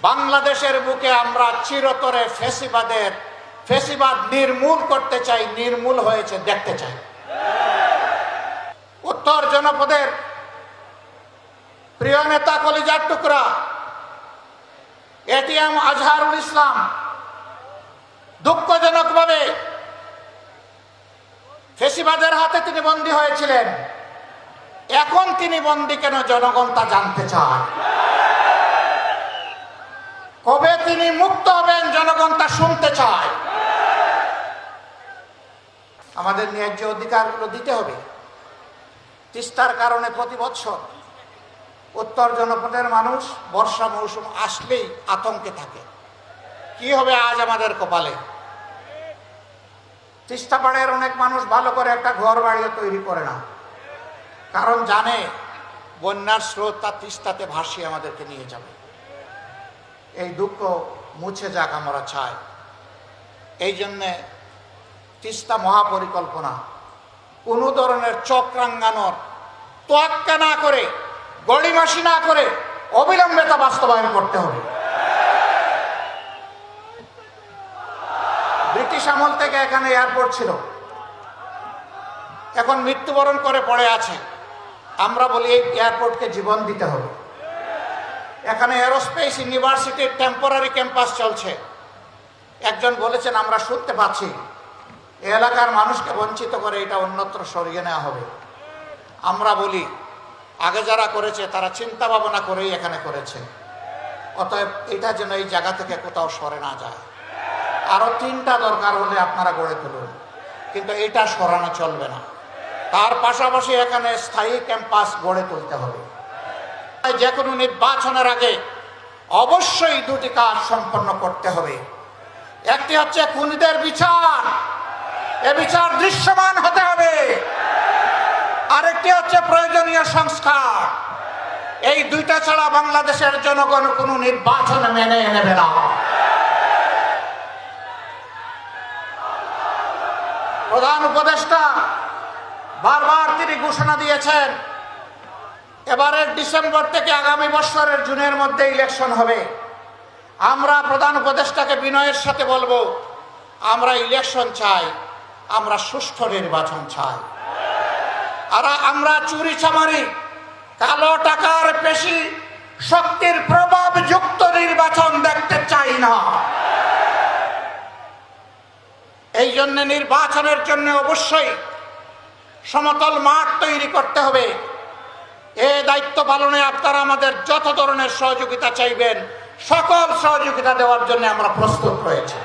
বাংলাদেশের বুকে আমরা চিরতরে ফেসিবাদ নির্মূল করতে চাই, নির্মূল হয়েছে দেখতে চাই। উত্তর জনপদের প্রিয় নেতা কলিজার টুকরা এটিএম আজহারুল ইসলাম দুঃখজনকভাবে ফেসিবাদের হাতে তিনি বন্দী হয়েছিলেন। এখন তিনি বন্দী কেন, জনগণ তা জানতে চায়। কবে তিনি মুক্ত হবেন, জনগণ তা শুনতে চায়। আমাদের ন্যায্য অধিকারগুলো দিতে হবে। তিস্তার কারণে প্রতি বছর উত্তর জনপদের মানুষ বর্ষা মৌসুম আসলেই আতঙ্কে থাকে, কি হবে আজ আমাদের কপালে। তিস্তা পাড়ের অনেক মানুষ ভালো করে একটা ঘর বাড়িও তৈরি করে না, কারণ জানে বন্যার স্রোত তা তিস্তাতে ভাসিয়ে আমাদেরকে নিয়ে যাবে। এই দুঃখ মুছে যাক আমরা চাই। এই জন্যে তিস্তা মহাপরিকল্পনা কোনো ধরনের চক্রাঙ্গানোর তোয়াক্কা না করে, গড়িমাসি না করে অবিলম্বে তা বাস্তবায়ন করতে হবে। ব্রিটিশ আমল থেকে এখানে এয়ারপোর্ট ছিল, এখন মৃত্যুবরণ করে পড়ে আছে। আমরা বলি এই এয়ারপোর্টকে জীবন দিতে হবে। এখানে এরোস্পেস ইউনিভার্সিটির টেম্পোরারি ক্যাম্পাস চলছে। একজন বলেছেন, আমরা শুনতে পাচ্ছি এই এলাকার মানুষকে বঞ্চিত করে এটা অন্যত্র সরিয়ে নেওয়া হবে। আমরা বলি আগে যারা করেছে তারা চিন্তা ভাবনা করেই এখানে করেছে, অতএব এটা যেন এই জায়গা থেকে কোথাও সরে না যায়। আরো 3টা দরকার হলে আপনারা গড়ে তুলুন, কিন্তু এটা সরানো চলবে না। তার পাশাপাশি এখানে স্থায়ী ক্যাম্পাস গড়ে তুলতে হবে। যে কোনো নির্বাচনের আগে অবশ্যই 2টি কাজ সম্পন্ন করতে হবে। একটি হচ্ছে খুনিদের বিচার, এ বিচার দৃশ্যমান হতে হবে। আরেকটি হচ্ছে প্রয়োজনীয় সংস্কার। এই 2টা ছাড়া বাংলাদেশের জনগণ কোনো নির্বাচন মেনে নেবে না। প্রধান উপদেষ্টা বারবার তিনি ঘোষণা দিয়েছেন, এবারের ডিসেম্বর থেকে আগামী বছরের জুনের মধ্যে ইলেকশন হবে। আমরা প্রধান উপদেষ্টাকে বিনয়ের সাথে বলবো, আমরা ইলেকশন চাই, আমরা সুষ্ঠু নির্বাচন চাই। আর আমরা চুরি চামারি, কালো টাকার পেশি শক্তির প্রভাব যুক্ত নির্বাচন দেখতে চাই না। এই জন্য নির্বাচনের জন্য অবশ্যই সমতল মাঠ তৈরি করতে হবে। এই দায়িত্ব পালনে আপনারা আমাদের যত ধরনের সহযোগিতা চাইবেন, সকল সহযোগিতা দেওয়ার জন্য আমরা প্রস্তুত রয়েছি।